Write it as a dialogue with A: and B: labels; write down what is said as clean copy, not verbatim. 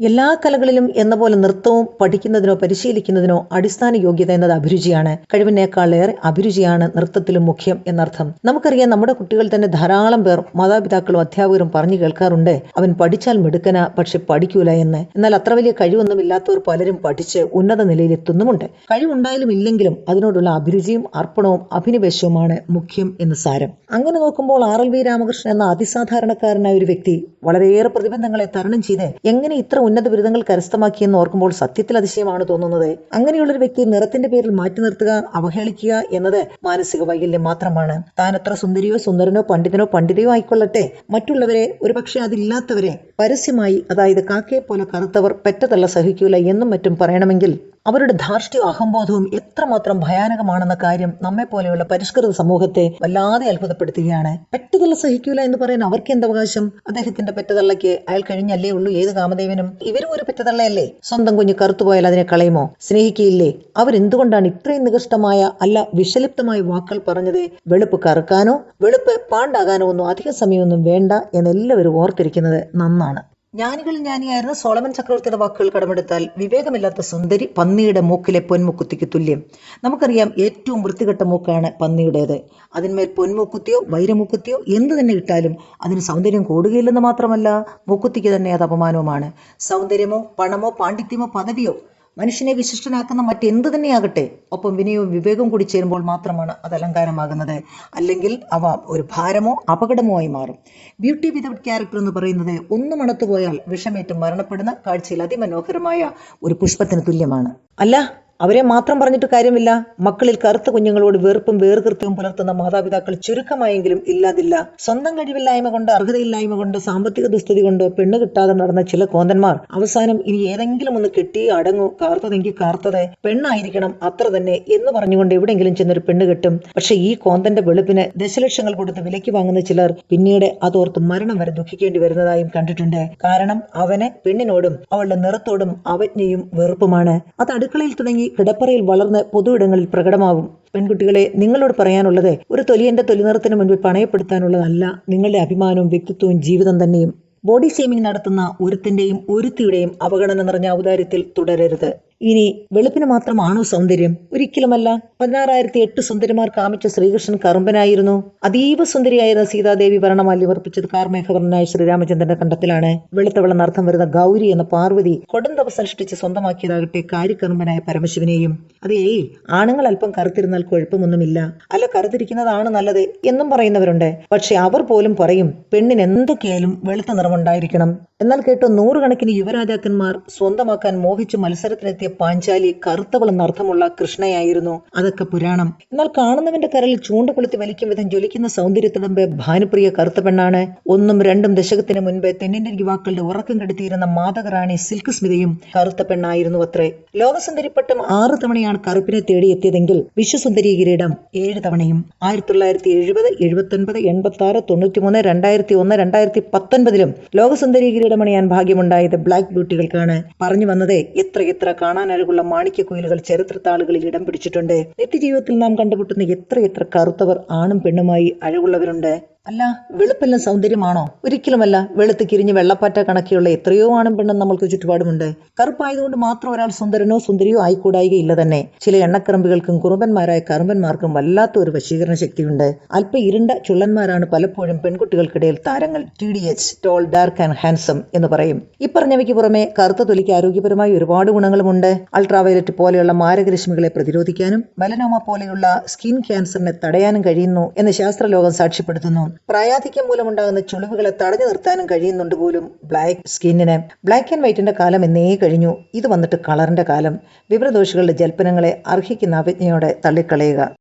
A: എല്ലാ കലകളിലും എന്ന പോലെ നൃത്തവും പഠിക്കുന്നതിനോ പരിശീലിക്കുന്നതിനോ അടിസ്ഥാന യോഗ്യത എന്നത് അഭിരുചിയാണ്. കഴിവിനേക്കാളേറെ അഭിരുചിയാണ് നൃത്തത്തിലും മുഖ്യം എന്നർത്ഥം. നമുക്കറിയാം, നമ്മുടെ കുട്ടികൾ തന്നെ ധാരാളം പേർ മാതാപിതാക്കളും അധ്യാപകരും പറഞ്ഞു കേൾക്കാറുണ്ട്, അവൻ പഠിച്ചാൽ മിടുക്കനാ, പക്ഷെ പഠിക്കൂല എന്ന്. എന്നാൽ അത്ര വലിയ കഴിവൊന്നും ഇല്ലാത്തവർ പലരും പഠിച്ച് ഉന്നത നിലയിലെത്തുന്നുമുണ്ട്. കഴിവുണ്ടായാലും ഇല്ലെങ്കിലും അതിനോടുള്ള അഭിരുചിയും അർപ്പണവും അഭിനിവേശവുമാണ് മുഖ്യം എന്ന് സാരം. അങ്ങനെ നോക്കുമ്പോൾ RLV രാമകൃഷ്ണൻ എന്ന അതിസാധാരണക്കാരനായ ഒരു വ്യക്തി വളരെയേറെ പ്രതിബന്ധങ്ങളെ തരണം ചെയ്ത് എങ്ങനെ ഇത്ര ഉന്നത ബിരുദങ്ങൾ കരസ്ഥമാക്കിയെന്ന് ഓർക്കുമ്പോൾ സത്യത്തിൽ അതിശയമാണ് തോന്നുന്നത്. അങ്ങനെയുള്ളൊരു വ്യക്തി നിറത്തിന്റെ പേരിൽ മാറ്റി നിർത്തുക, അവഹേളിക്കുക എന്നത് മാനസിക വൈകല്യം മാത്രമാണ്. താൻ എത്ര സുന്ദരിയോ സുന്ദരനോ പണ്ഡിതനോ പണ്ഡിതയോ ആയിക്കൊള്ളട്ടെ, മറ്റുള്ളവരെ, ഒരുപക്ഷെ അതില്ലാത്തവരെ പരസ്യമായി, അതായത് കാക്കയെ പോലെ കറുത്തവർ പെറ്റതല്ല സഹിക്കൂല എന്നും മറ്റും പറയണമെങ്കിൽ അവരുടെ ധാർഷ്ട്യവും അഹംബോധവും എത്രമാത്രം ഭയാനകമാണെന്ന കാര്യം നമ്മെ പോലെയുള്ള പരിഷ്കൃത സമൂഹത്തെ വല്ലാതെ അത്ഭുതപ്പെടുത്തുകയാണ്. പെറ്റതള്ള സഹിക്കൂല എന്ന് പറയാൻ അവർക്ക് എന്തവകാശം? അദ്ദേഹത്തിന്റെ പെറ്റതള്ളയ്ക്ക് അയാൾ കഴിഞ്ഞല്ലേ ഉള്ളൂ ഏത് കാമദേവനും. ഇവരും ഒരു പെറ്റതള്ളയല്ലേ? സ്വന്തം കുഞ്ഞ് കറുത്തുപോയാൽ അതിനെ കളയുമോ? സ്നേഹിക്കയില്ലേ? അവരെന്തുകൊണ്ടാണ് ഇത്രയും നികൃഷ്ടമായ, അല്ല വിഷലിപ്തമായ വാക്കുകൾ പറഞ്ഞത്? വെളുപ്പ് കറുക്കാനോ വെളുപ്പ് പാണ്ടാകാനോ ഒന്നും അധിക സമയമൊന്നും വേണ്ട എന്നെല്ലാവരും ഓർത്തിരിക്കുന്നത് നന്നാണ്. ജ്ഞാനികളിൽ ജ്ഞാനിയായിരുന്ന സോളമൻ ചക്രവർത്തിയുടെ വാക്കുകൾ കടമെടുത്താൽ, വിവേകമില്ലാത്ത സുന്ദരി പന്നിയുടെ മൂക്കിലെ പൊന്മുക്കുത്തിക്ക് തുല്യം. നമുക്കറിയാം, ഏറ്റവും വൃത്തികെട്ട മൂക്കാണ് പന്നിയുടേത്. അതിന്മേൽ പൊന്മൂക്കുത്തിയോ വൈരമൂക്കുത്തിയോ എന്ത് തന്നെ ഇട്ടാലും അതിന് സൗന്ദര്യം കൂടുകയില്ലെന്ന് മാത്രമല്ല, മൂക്കുത്തിക്ക് തന്നെ അത് അപമാനവുമാണ്. സൗന്ദര്യമോ പണമോ പാണ്ഡിത്യമോ പദവിയോ മനുഷ്യനെ വിശിഷ്ടനാക്കുന്ന മറ്റെന്ത് തന്നെയാകട്ടെ, ഒപ്പം വിനയവും വിവേകവും കൂടി ചേരുമ്പോൾ മാത്രമാണ് അത് അലങ്കാരമാകുന്നത്. അല്ലെങ്കിൽ അവ ഒരു ഭാരമോ അപകടമോ ആയി മാറും. ബ്യൂട്ടി വിതൗട്ട് ക്യാരക്ടർ എന്ന് പറയുന്നത് ഒന്ന് മണത്തുപോയാൽ വിഷമേറ്റ് മരണപ്പെടുന്ന കാഴ്ചയിൽ അതിമനോഹരമായ ഒരു പുഷ്പത്തിന് തുല്യമാണ്. അല്ല, അവരെ മാത്രം പറഞ്ഞിട്ട് കാര്യമില്ല. മക്കളിൽ കറുത്ത കുഞ്ഞുങ്ങളോട് വെറുപ്പും വേർകൃത്യവും പുലർത്തുന്ന മാതാപിതാക്കൾ ചുരുക്കമായെങ്കിലും ഇല്ലാതില്ല. സ്വന്തം കഴിവില്ലായ്മ കൊണ്ട്, അർഹതയില്ലായ്മ കൊണ്ട്, സാമ്പത്തിക ദുസ്ഥിതി കൊണ്ട് പെണ്ണ് കിട്ടാതെ നടന്ന ചില കോന്തന്മാർ അവസാനം ഇനി ഏതെങ്കിലും ഒന്ന് കെട്ടി അടങ്ങൂ, കാർത്തതെങ്കിൽ കാർത്തത് പെണ്ണായിരിക്കണം അത്ര തന്നെ എന്ന് പറഞ്ഞുകൊണ്ട് എവിടെയെങ്കിലും ചെന്നൊരു പെണ്ണ് കെട്ടും. പക്ഷെ ഈ കോന്തന്റെ വെളുപ്പിന് ദശലക്ഷങ്ങൾ കൊടുത്ത് വിലയ്ക്ക് വാങ്ങുന്ന ചിലർ പിന്നീട് അതോർത്ത് മരണം വരെ ദുഃഖിക്കേണ്ടി വരുന്നതായും കണ്ടിട്ടുണ്ട്. കാരണം അവന് പെണ്ണിനോടും അവളുടെ നിറത്തോടും അവജ്ഞയും വെറുപ്പുമാണ്. അത് അടുക്കളയിൽ തുടങ്ങി കിടപ്പറയിൽ വളർന്ന് പൊതുയിടങ്ങളിൽ പ്രകടമാവും. പെൺകുട്ടികളെ, നിങ്ങളോട് പറയാനുള്ളത്, ഒരു തൊലിയന്റെ തൊലിനിറത്തിന് മുൻപിൽ പണയപ്പെടുത്താനുള്ളതല്ല നിങ്ങളുടെ അഭിമാനവും വ്യക്തിത്വവും ജീവിതം തന്നെയും. ബോഡി ഷേമിംഗ് നടത്തുന്ന ഒരുത്തിന്റെയും ഒരുത്തിയുടെയും അവഗണന നിറഞ്ഞ ഔദാര്യത്തിൽ തുടരരുത്. ഇനി വെളുപ്പിന് മാത്രമാണോ സൗന്ദര്യം? ഒരിക്കലുമല്ല. 16,008 സുന്ദരിമാർ കാമിച്ച ശ്രീകൃഷ്ണൻ കറുമ്പനായിരുന്നു. അതീവ സുന്ദരിയായിരുന്ന സീതാദേവി ഭരണമാല്യം അർപ്പിച്ചത് കാർമേഘവർണ്ണനായ ശ്രീരാമചന്ദ്രന്റെ കണ്ടത്തിലാണ്. വെളുത്തവളെന്ന അർത്ഥം വരുന്ന ഗൗരി എന്ന പാർവതി കൊടും തപസ് അനുഷ്ഠിച്ച് സ്വന്തമാക്കിയതാകട്ടെ കാരിക്കറുമ്പനായ പരമശിവനെയും. അതേ, ആണുങ്ങൾ അല്പം കറുത്തിരുന്നാൽ കുഴപ്പമൊന്നുമില്ല, അല്ല കറുത്തിരിക്കുന്നതാണ് നല്ലത് എന്നും പറയുന്നവരുണ്ട്. പക്ഷെ അവർ പോലും പറയും, പെണ്ണിന് എന്തൊക്കെയായാലും വെളുത്ത നിറമുണ്ടായിരിക്കണം. എന്നാൽ കേട്ടോ, നൂറുകണക്കിന് യുവരാജാക്കന്മാർ സ്വന്തമാക്കാൻ മോഹിച്ച് മത്സരത്തിനെത്തിയ പാഞ്ചാലി കറുത്തവളെന്ന അർത്ഥമുള്ള കൃഷ്ണയായിരുന്നു. അതൊക്കെ പുരാണം. എന്നാൽ കാണുന്നവന്റെ കരളിൽ ചൂണ്ടുകൊളുത്തി വലിക്കും വിധം ജ്വലിക്കുന്ന സൗന്ദര്യത്തിടമ്പ് ഭാനുപ്രിയ കറുത്ത പെണ്ണാണ്. 1ഉം 2ഉം ദശകത്തിന് മുൻപ് തെന്നിന്ത്യൻ യുവാക്കളുടെ ഉറക്കം കെടുത്തിയിരുന്ന മാതകറാണി സിൽക്ക് സ്മിതയും കറുത്ത പെണ്ണായിരുന്നു അത്രേ. ലോകസുന്ദരിപ്പട്ടം 6 തവണയാണ് കറുപ്പിനെ തേടിയെത്തിയതെങ്കിൽ വിശ്വസുന്ദരി കിരീടം 7 തവണയും. 1970, 79, 86, 93, 2001, 2019 ലോകസുന്ദരി കിരീടമണിയാൻ ഭാഗ്യമുണ്ടായത് ബ്ലാക്ക് ബ്യൂട്ടികൾക്കാണ്. പറഞ്ഞു വന്നത്, എത്ര കാണാനഴകുള്ള മാണിക്യക്കുയിലുകൾ ചരിത്രത്താളുകളിൽ ഇടം പിടിച്ചിട്ടുണ്ട്. നിത്യജീവിതത്തിൽ നാം കണ്ടുമുട്ടുന്ന എത്ര കറുത്തവർ ആണും പെണ്ണുമായി അഴകുള്ളവരുണ്ട്. അല്ല, വെളുപ്പെല്ലാം സൗന്ദര്യമാണോ? ഒരിക്കലുമല്ല. വെളുത്ത് കിരിഞ്ഞ് വെള്ളപ്പാറ്റ കണക്കിയുള്ള എത്രയോ ആണും പെണ്ണും നമ്മൾക്ക് ചുറ്റുപാടുമുണ്ട്. കറുപ്പായതുകൊണ്ട് മാത്രം ഒരാൾ സുന്ദരനോ സുന്ദരിയോ ആയിക്കൂടായികയില്ല തന്നെ. ചില എണ്ണക്കറുമ്പുകൾക്കും കുറുമ്പന്മാരായ കറുമ്പന്മാർക്കും വല്ലാത്ത ഒരു വശീകരണ ശക്തിയുണ്ട്. അല്പ ഇരുണ്ട ചുള്ളന്മാരാണ് പലപ്പോഴും പെൺകുട്ടികൾക്കിടയിൽ താരങ്ങൾ. TDH, tall, dark and handsome എന്ന് പറയും. ഇപ്പറഞ്ഞവയ്ക്ക് പുറമെ കറുത്ത തൊലിക്ക് ആരോഗ്യപരമായി ഒരുപാട് ഗുണങ്ങളുമുണ്ട്. അൾട്രാവയലറ്റ് പോലെയുള്ള മാരകരശ്മികളെ പ്രതിരോധിക്കാനും മെലനോമ പോലെയുള്ള സ്കിൻ ക്യാൻസറിനെ തടയാനും കഴിയുന്നു എന്ന് ശാസ്ത്രലോകം സാക്ഷ്യപ്പെടുത്തുന്നു. പ്രായാധിക്യം മൂലമുണ്ടാകുന്ന ചുളിവുകളെ തടഞ്ഞു നിർത്താനും കഴിയുന്നുണ്ട് പോലും ബ്ലാക്ക് സ്കിന്നിന്. ബ്ലാക്ക് ആൻഡ് വൈറ്റിന്റെ കാലം എന്നേ കഴിഞ്ഞു. ഇത് വന്നിട്ട് കളറിന്റെ കാലം. വിവരദോഷികളുടെ ജൽപ്പനങ്ങളെ അർഹിക്കുന്ന അവജ്ഞയോടെ തള്ളിക്കളയുക.